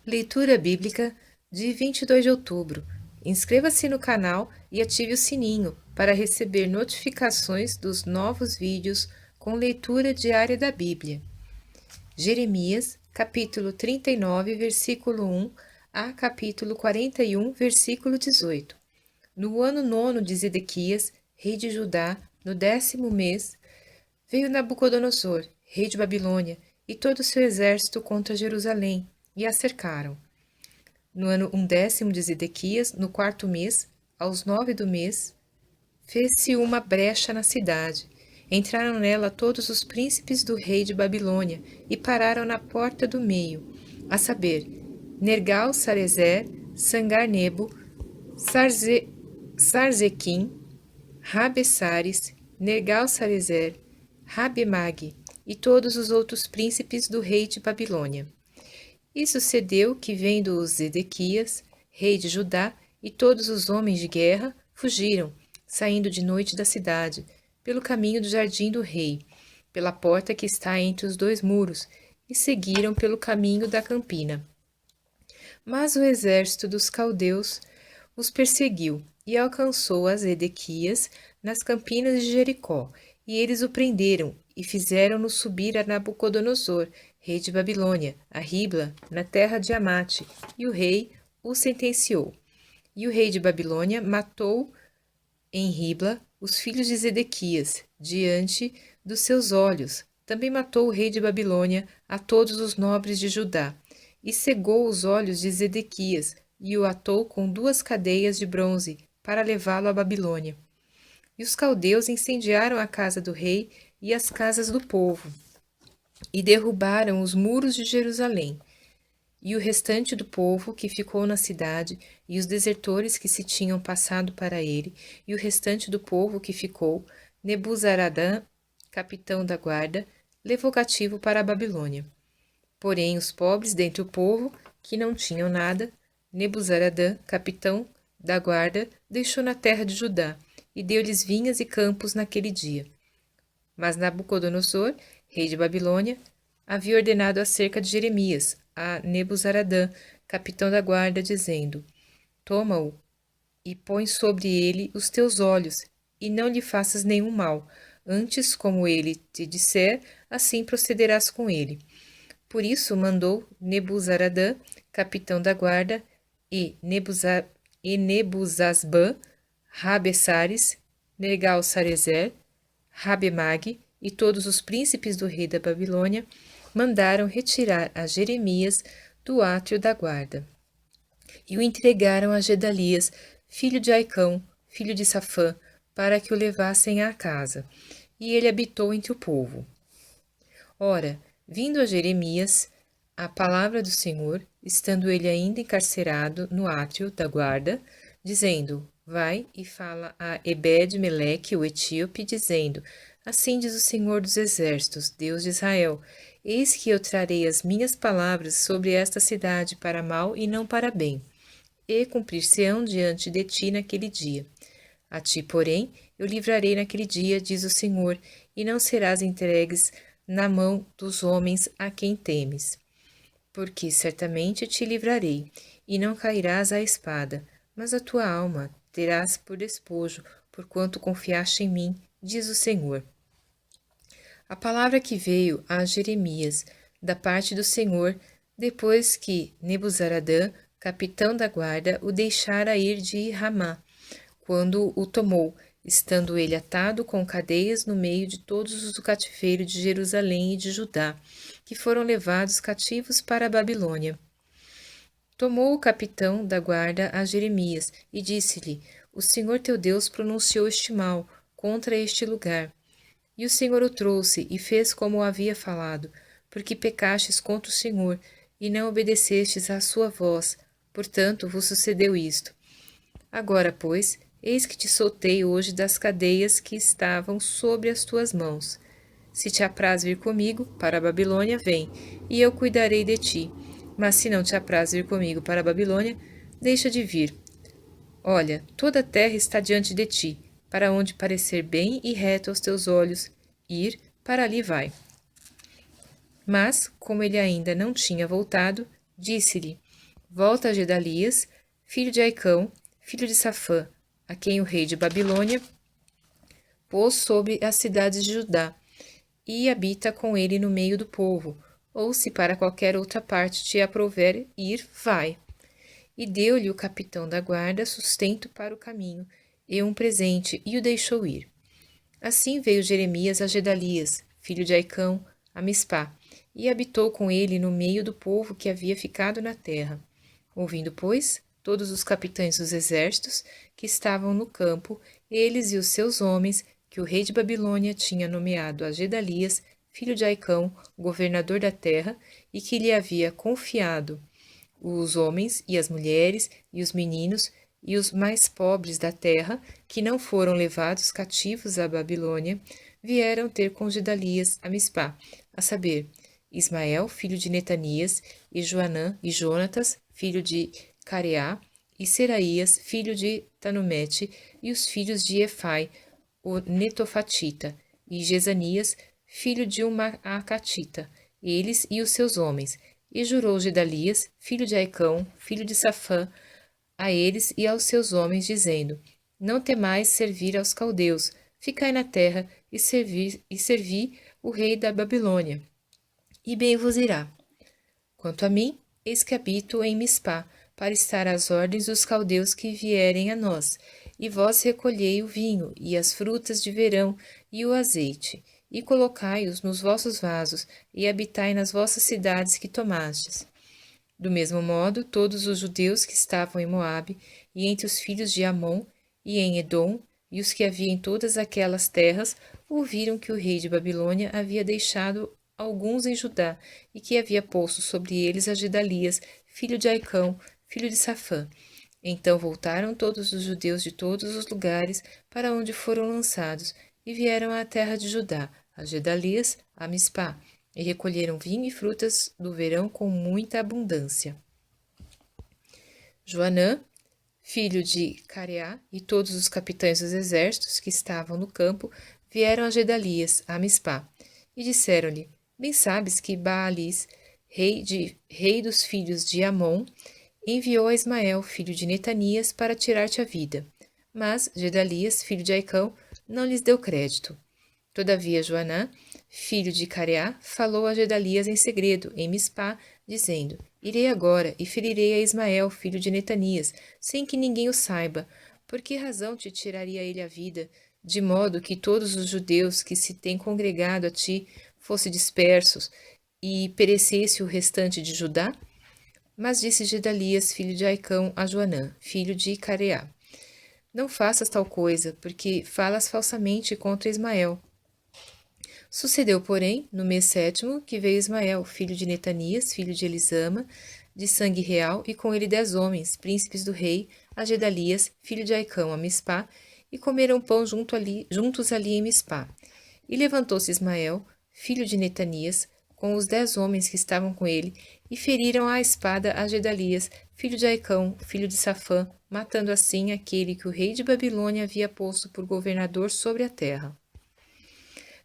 Leitura Bíblica de 22 de outubro. Inscreva-se no canal e ative o sininho para receber notificações dos novos vídeos com leitura diária da Bíblia. Jeremias, capítulo 39, versículo 1 a capítulo 41, versículo 18. No ano 9 de Zedequias, rei de Judá, no 10º mês, veio Nabucodonosor, rei de Babilônia, e todo o seu exército contra Jerusalém, e a cercaram. No ano 10º de Zedequias, no 4º mês, aos 9 do mês, fez-se uma brecha na cidade. Entraram nela todos os príncipes do rei de Babilônia e pararam na porta do meio, a saber, Nergal-Sarezer, Sangar-Nebo, Sarzequim, Rabessares, Nergal-Sarezer, Rabemag e todos os outros príncipes do rei de Babilônia. E sucedeu que, vendo os Zedequias, rei de Judá, e todos os homens de guerra, fugiram, saindo de noite da cidade, pelo caminho do jardim do rei, pela porta que está entre os dois muros, e seguiram pelo caminho da campina. Mas o exército dos caldeus os perseguiu e alcançou a Zedequias nas campinas de Jericó, e eles o prenderam e fizeram-no subir a Nabucodonosor, rei de Babilônia, a Ribla, na terra de Amate, e o rei o sentenciou. E o rei de Babilônia matou em Ribla os filhos de Zedequias, diante dos seus olhos. Também matou o rei de Babilônia a todos os nobres de Judá, e cegou os olhos de Zedequias, e o atou com 2 cadeias de bronze, para levá-lo à Babilônia. E os caldeus incendiaram a casa do rei e as casas do povo, e derrubaram os muros de Jerusalém. E o restante do povo que ficou na cidade, e os desertores que se tinham passado para ele, e o restante do povo que ficou, Nebuzaradã, capitão da guarda, levou cativo para a Babilônia. Porém, os pobres dentre o povo, que não tinham nada, Nebuzaradã, capitão da guarda, deixou na terra de Judá, e deu-lhes vinhas e campos naquele dia. Mas Nabucodonosor, rei de Babilônia, havia ordenado acerca de Jeremias, a Nebuzaradã, capitão da guarda, dizendo: Toma-o e põe sobre ele os teus olhos, e não lhe faças nenhum mal. Antes, como ele te disser, assim procederás com ele. Por isso mandou Nebuzaradã, capitão da guarda, e Nebuzasbã, Rabessares, Nergal-Sarezer, Rabemag e todos os príncipes do rei da Babilônia mandaram retirar a Jeremias do átrio da guarda. E o entregaram a Gedalias, filho de Aicão, filho de Safã, para que o levassem à casa. E ele habitou entre o povo. Ora, vindo a Jeremias a palavra do Senhor, estando ele ainda encarcerado no átrio da guarda, dizendo: Vai e fala a Ebed-Meleque, o etíope, dizendo: Assim diz o Senhor dos Exércitos, Deus de Israel: Eis que eu trarei as minhas palavras sobre esta cidade para mal e não para bem, e cumprir-se-ão diante de ti naquele dia. A ti, porém, eu livrarei naquele dia, diz o Senhor, e não serás entregues na mão dos homens a quem temes. Porque certamente te livrarei, e não cairás à espada, mas a tua alma terás por despojo, porquanto confiaste em mim, diz o Senhor. A palavra que veio a Jeremias da parte do Senhor, depois que Nebuzaradã, capitão da guarda, o deixara ir de Ramá, quando o tomou, estando ele atado com cadeias no meio de todos os do cativeiro de Jerusalém e de Judá, que foram levados cativos para a Babilônia. Tomou o capitão da guarda a Jeremias e disse-lhe: O Senhor teu Deus pronunciou este mal contra este lugar. E o Senhor o trouxe e fez como o havia falado, porque pecastes contra o Senhor e não obedecestes à sua voz, portanto vos sucedeu isto. Agora, pois, eis que te soltei hoje das cadeias que estavam sobre as tuas mãos. Se te apraz vir comigo para a Babilônia, vem, e eu cuidarei de ti. Mas se não te apraz vir comigo para a Babilônia, deixa de vir. Olha, toda a terra está diante de ti, para onde parecer bem e reto aos teus olhos, ir, para ali vai. Mas, como ele ainda não tinha voltado, disse-lhe: volta a Gedalias, filho de Aicão, filho de Safã, a quem o rei de Babilônia pôs sobre as cidades de Judá, e habita com ele no meio do povo, ou se para qualquer outra parte te aprouver ir, vai. E deu-lhe o capitão da guarda sustento para o caminho, e um presente, e o deixou ir. Assim veio Jeremias a Gedalias, filho de Aicão, a Mispá, e habitou com ele no meio do povo que havia ficado na terra. Ouvindo, pois, todos os capitães dos exércitos que estavam no campo, eles e os seus homens, que o rei de Babilônia tinha nomeado a Gedalias, filho de Aicão, governador da terra, e que lhe havia confiado os homens e as mulheres e os meninos e os mais pobres da terra, que não foram levados cativos à Babilônia, vieram ter com Gedalias a Mispá, a saber, Ismael, filho de Netanias, e Joanã e Jonatas, filho de Careá, e Seraías, filho de Tanumete, e os filhos de Efai, o Netofatita, e Jezanias, filho de um Maacatita, eles e os seus homens. E jurou Gedalias, filho de Aicão, filho de Safã, a eles e aos seus homens, dizendo: Não temais servir aos caldeus, ficai na terra e servi o rei da Babilônia, e bem vos irá. Quanto a mim, eis que habito em Mispá, para estar às ordens dos caldeus que vierem a nós, e vós recolhei o vinho, e as frutas de verão, e o azeite, e colocai-os nos vossos vasos, e habitai nas vossas cidades que tomastes. Do mesmo modo, todos os judeus que estavam em Moabe, e entre os filhos de Amon, e em Edom, e os que havia em todas aquelas terras, ouviram que o rei de Babilônia havia deixado alguns em Judá, e que havia posto sobre eles a Gedalias, filho de Aicão, filho de Safã. Então voltaram todos os judeus de todos os lugares para onde foram lançados, e vieram à terra de Judá, a Gedalias, a Mispá, e recolheram vinho e frutas do verão com muita abundância. Joanã, filho de Careá, e todos os capitães dos exércitos que estavam no campo vieram a Gedalias, a Mispá, e disseram-lhe: Bem sabes que Baalis, rei dos filhos de Amon, enviou a Ismael, filho de Netanias, para tirar-te a vida. Mas Gedalias, filho de Aicão, não lhes deu crédito. Todavia Joanã, filho de Careá, falou a Gedalias em segredo, em Mispá, dizendo: Irei agora e ferirei a Ismael, filho de Netanias, sem que ninguém o saiba. Por que razão te tiraria ele a vida, de modo que todos os judeus que se têm congregado a ti fossem dispersos e perecesse o restante de Judá? Mas disse Gedalias, filho de Aicão, a Joanã, filho de Careá: Não faças tal coisa, porque falas falsamente contra Ismael. Sucedeu, porém, no mês 7º, que veio Ismael, filho de Netanias, filho de Elisama, de sangue real, e com ele 10 homens, príncipes do rei, a Gedalias, filho de Aicão, a Mispá, e comeram pão juntos ali em Mispá. E levantou-se Ismael, filho de Netanias, com os 10 homens que estavam com ele, e feriram à espada a Gedalias, filho de Aicão, filho de Safã, matando assim aquele que o rei de Babilônia havia posto por governador sobre a terra.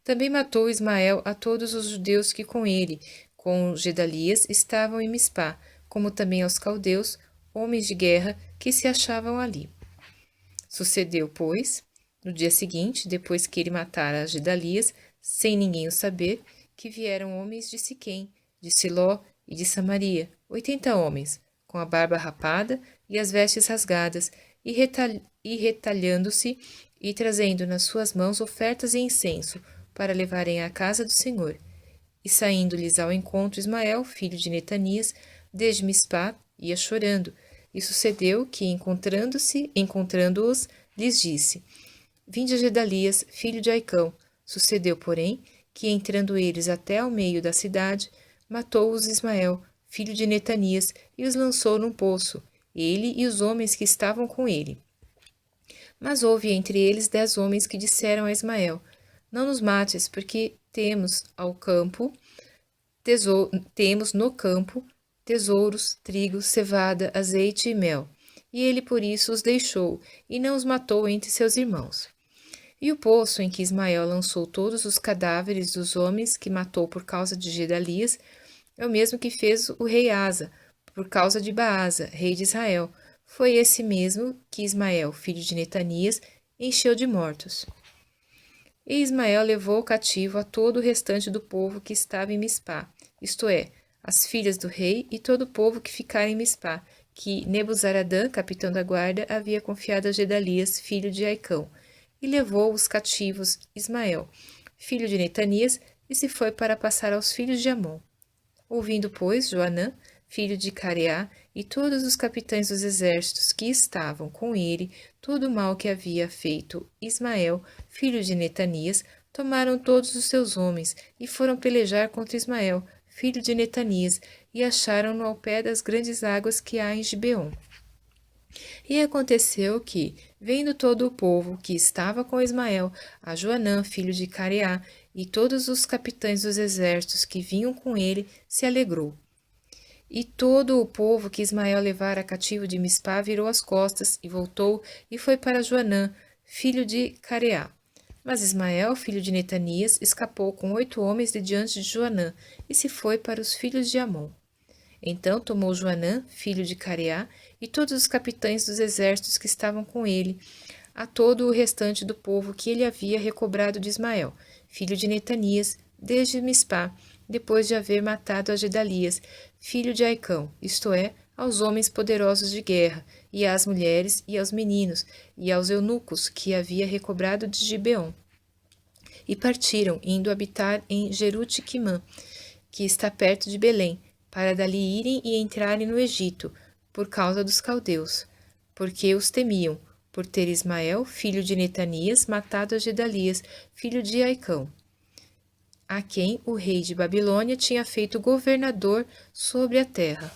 Também matou Ismael a todos os judeus que com ele, com Gedalias, estavam em Mispá, como também aos caldeus, homens de guerra, que se achavam ali. Sucedeu, pois, no dia seguinte, depois que ele matara Gedalias, sem ninguém o saber, que vieram homens de Siquém, de Siló e de Samaria, 80 homens, com a barba rapada e as vestes rasgadas, e retalhando-se e trazendo nas suas mãos ofertas e incenso, para levarem à casa do Senhor. E saindo-lhes ao encontro Ismael, filho de Netanias, desde Mispá, ia chorando. E sucedeu que, encontrando-os, lhes disse: Vinde a Gedalias, filho de Aicão. Sucedeu, porém, que, entrando eles até ao meio da cidade, matou-os Ismael, filho de Netanias, e os lançou num poço, ele e os homens que estavam com ele. Mas houve entre eles 10 homens que disseram a Ismael: Não nos mates, porque temos no campo tesouros, trigo, cevada, azeite e mel. E ele por isso os deixou, e não os matou entre seus irmãos. E o poço em que Ismael lançou todos os cadáveres dos homens que matou por causa de Gedalias é o mesmo que fez o rei Asa, por causa de Baasa, rei de Israel. Foi esse mesmo que Ismael, filho de Netanias, encheu de mortos. E Ismael levou cativo a todo o restante do povo que estava em Mispá, isto é, as filhas do rei e todo o povo que ficara em Mispá, que Nebuzaradã, capitão da guarda, havia confiado a Gedalias, filho de Aicão, e levou os cativos Ismael, filho de Netanias, e se foi para passar aos filhos de Amon. Ouvindo, pois, Joanã, filho de Careá, e todos os capitães dos exércitos que estavam com ele, todo o mal que havia feito Ismael, filho de Netanias, tomaram todos os seus homens e foram pelejar contra Ismael, filho de Netanias, e acharam-no ao pé das grandes águas que há em Gibeon. E aconteceu que, vendo todo o povo que estava com Ismael, a Joanã, filho de Careá, e todos os capitães dos exércitos que vinham com ele, se alegrou. E todo o povo que Ismael levara cativo de Mispá virou as costas e voltou e foi para Joanã, filho de Careá. Mas Ismael, filho de Netanias, escapou com 8 homens de diante de Joanã e se foi para os filhos de Amon. Então tomou Joanã, filho de Careá, e todos os capitães dos exércitos que estavam com ele, a todo o restante do povo que ele havia recobrado de Ismael, filho de Netanias, desde Mispá, depois de haver matado a Gedalias, filho de Aicão, isto é, aos homens poderosos de guerra, e às mulheres, e aos meninos, e aos eunucos que havia recobrado de Gibeon. E partiram, indo habitar em Jerute-Quimã, que está perto de Belém, para dali irem e entrarem no Egito, por causa dos caldeus, porque os temiam, por ter Ismael, filho de Netanias, matado a Gedalias, filho de Aicão, a quem o rei de Babilônia tinha feito governador sobre a terra.